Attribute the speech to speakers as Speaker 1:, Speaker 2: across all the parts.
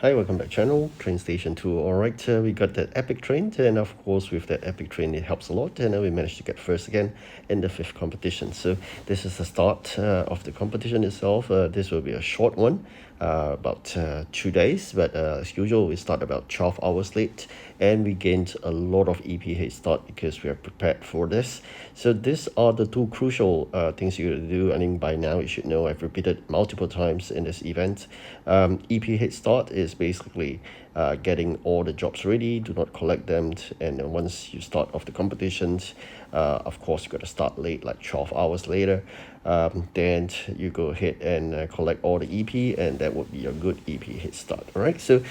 Speaker 1: Hi, welcome back channel, TrainStation2. Alright, we got that epic train, and of course with that epic train it helps a lot, and we managed to get first again in the fifth competition. So this is the start of the competition itself. This will be a short one, about 2 days, but as usual we start about 12 hours late, and we gained a lot of EP head start because we are prepared for this. So these are the two crucial things you gotta do. I think by now you should know, I've repeated multiple times in this event. EP head start is basically getting all the jobs ready, do not collect them, and then once you start off the competitions, of course you got to start late, like 12 hours later. Then you go ahead and collect all the EP, and that would be a good EP head start. All right, so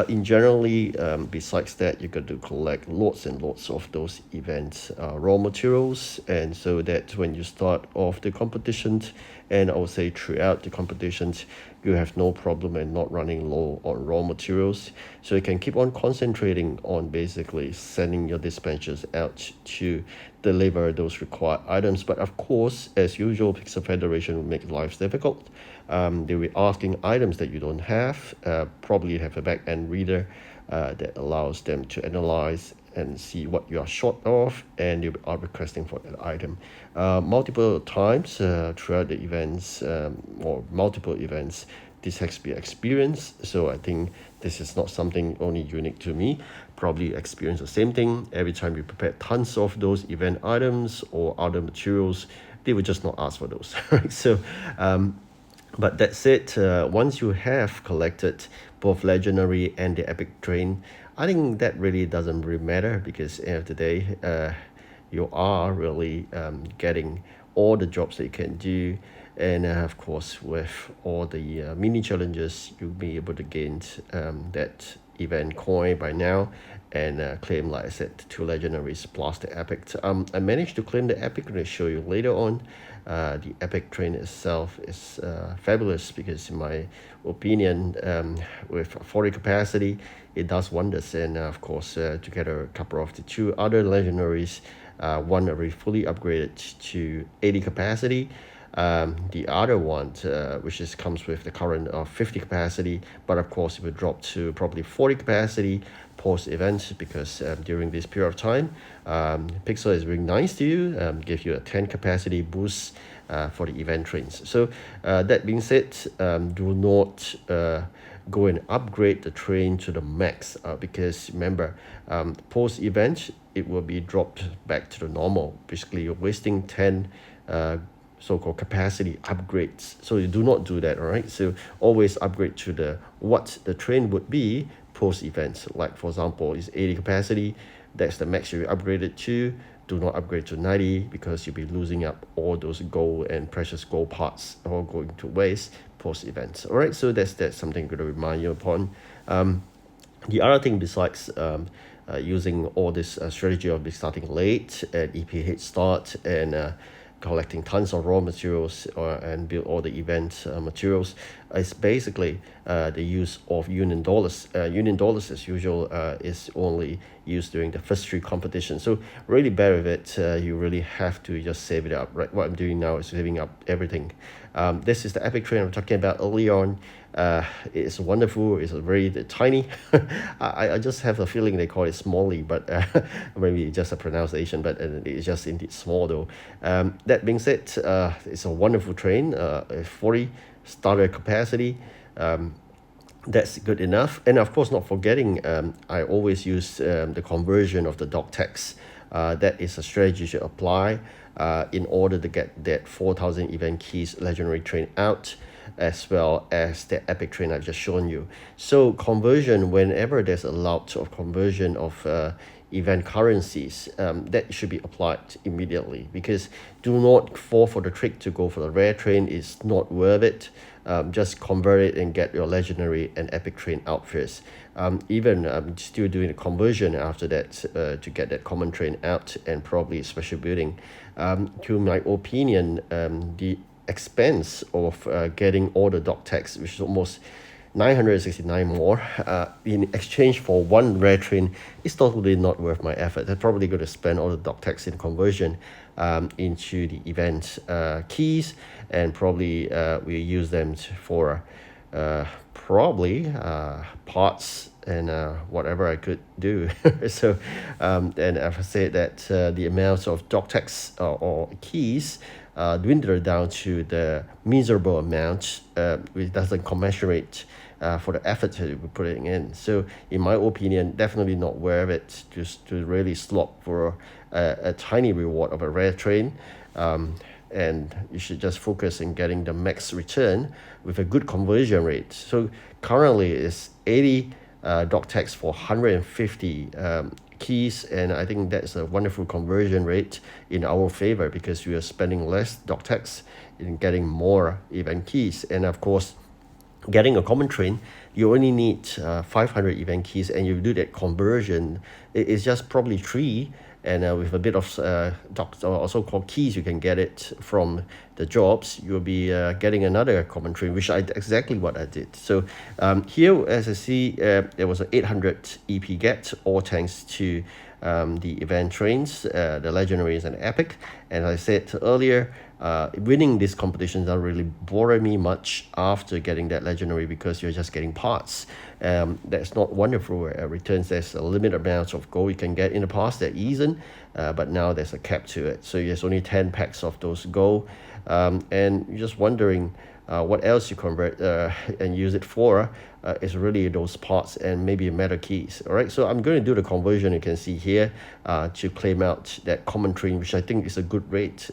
Speaker 1: in generally, besides that, you got to collect lots and lots of those events raw materials, and so that when you start off the competitions, and I would say throughout the competitions, you have no problem and not running low on raw materials. So you can keep on concentrating on basically sending your dispatchers out to deliver those required items. But of course, as usual, Pixel Federation will make life difficult. They'll be asking items that you don't have. Probably have a back-end reader that allows them to analyze and see what you are short of, and you are requesting for that item. Multiple times throughout the events, or multiple events, this has been experienced. So I think this is not something only unique to me. Probably experience the same thing every time you prepare tons of those event items or other materials. They will just not ask for those. Right? So but that's it. Once you have collected both legendary and the epic train, I think that really doesn't really matter, because at the end of the day, you are really getting all the jobs that you can do, and of course with all the mini challenges, you'll be able to gain that event coin by now, and claim, like I said, 2 legendaries plus the epic. I managed to claim the epic. I'm going to show you later on. The epic train itself is fabulous, because in my opinion, with 40 capacity, it does wonders. And of course, together a couple of the 2 other legendaries, one already fully upgraded to 80 capacity. The other one, which comes with the current of 50 capacity, but of course it will drop to probably 40 capacity post event, because during this period of time, Pixel is being nice to you, give you a 10 capacity boost for the event trains. So that being said, do not go and upgrade the train to the max, because remember, post event it will be dropped back to the normal. Basically, you're wasting 10 so-called capacity upgrades. So you do not do that. All right, so always upgrade to the what the train would be post events. Like for example, is 80 capacity, that's the max you upgrade it to. Do not upgrade to 90, because you'll be losing up all those gold and precious gold parts, all going to waste post events. All right, so that's something I'm going to remind you upon. The other thing besides using all this strategy of starting late at EP head start, and collecting tons of raw materials, and build all the event materials, is basically the use of Union dollars. Union dollars, as usual, is only used during the first 3 competitions. So really bad with it. You really have to just save it up. Right, what I'm doing now is saving up everything. This is the epic train I'm talking about early on. It's wonderful. It's very tiny. I just have a feeling they call it smally, but maybe just a pronunciation, but it's just indeed small though. That being said, it's a wonderful train, 40 starter capacity. That's good enough. And of course, not forgetting, I always use the conversion of the doc text. That is a strategy you should apply in order to get that 4,000 event keys legendary train out, as well as the epic train I've just shown you. So conversion, whenever there's a lot of conversion of event currencies, that should be applied immediately, because do not fall for the trick to go for the rare train. It's not worth it. Just convert it and get your legendary and epic train out first. Even still doing the conversion after that to get that common train out, and probably special building. To my opinion, the expense of getting all the doc text, which is almost 969 more, in exchange for 1 rare train, is totally not worth my effort. They're probably going to spend all the doc text in conversion into the event keys, and probably we use them for probably parts and whatever I could do. So, and I've said that the amounts of doc tags or keys dwindle down to the miserable amount, which doesn't commensurate for the effort that we're putting in. So, in my opinion, definitely not worth it just to really slog for a tiny reward of a rare train. And you should just focus in getting the max return with a good conversion rate. So currently it's 80 doc tags for 150 keys, and I think that's a wonderful conversion rate in our favor because we are spending less doc tags in getting more event keys. And of course, getting a common train, you only need 500 event keys, and you do that conversion, it's just probably 3, and with a bit of or so-called keys, you can get it from the jobs. You'll be getting another common train, which I exactly what I did. So here, as I see, there was an 800 EP get, all thanks to the event trains, the legendaries and epic. And as I said earlier, winning this competition doesn't really bother me much after getting that legendary because you're just getting parts. That's not wonderful returns. There's a limited amount of gold you can get. In the past there isn't, but now there's a cap to it. So there's only 10 packs of those gold, and you're just wondering what else you convert and use it for. Is really those parts and maybe metal keys. All right, so I'm going to do the conversion. You can see here to claim out that common train, which I think is a good rate.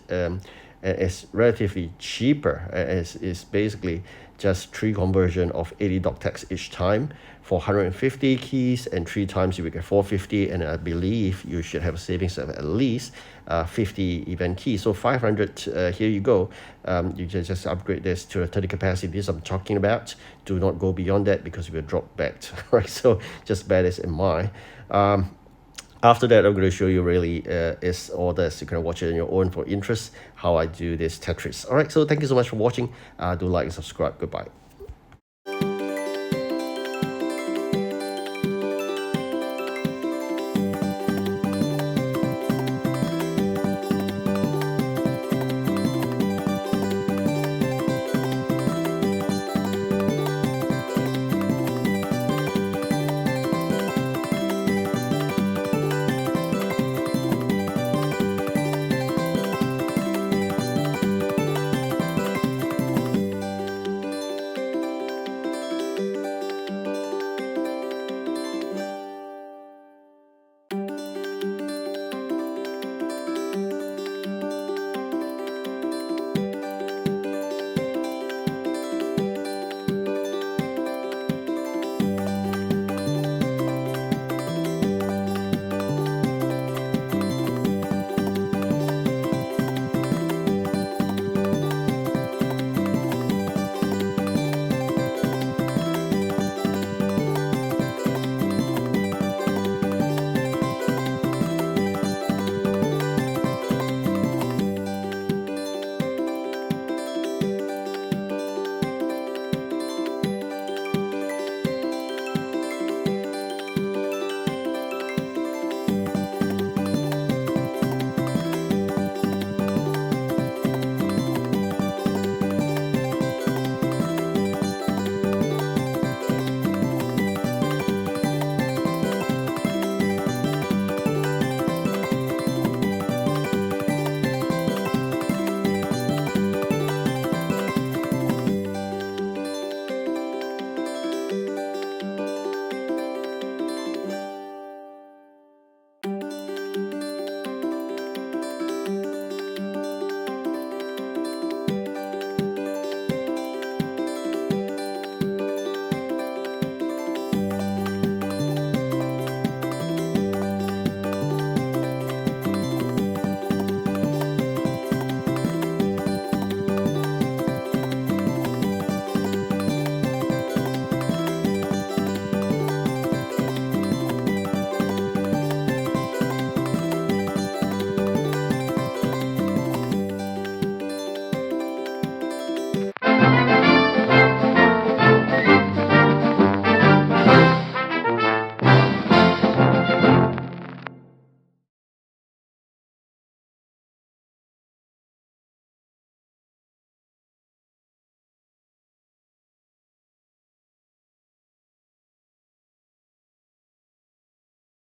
Speaker 1: It's relatively cheaper. It's basically just 3 conversion of 80 doc tags each time for 150 keys, and 3 times you will get 450, and I believe you should have a savings of at least 50 event keys. So 500, here you go. You can just upgrade this to a 30 capacity. This I'm talking about. Do not go beyond that because you will drop back. Right, so just bear this in mind. After that, I'm going to show you really is all this. You can watch it on your own for interest, how I do this Tetris. All right, so thank you so much for watching. Do like and subscribe. Goodbye.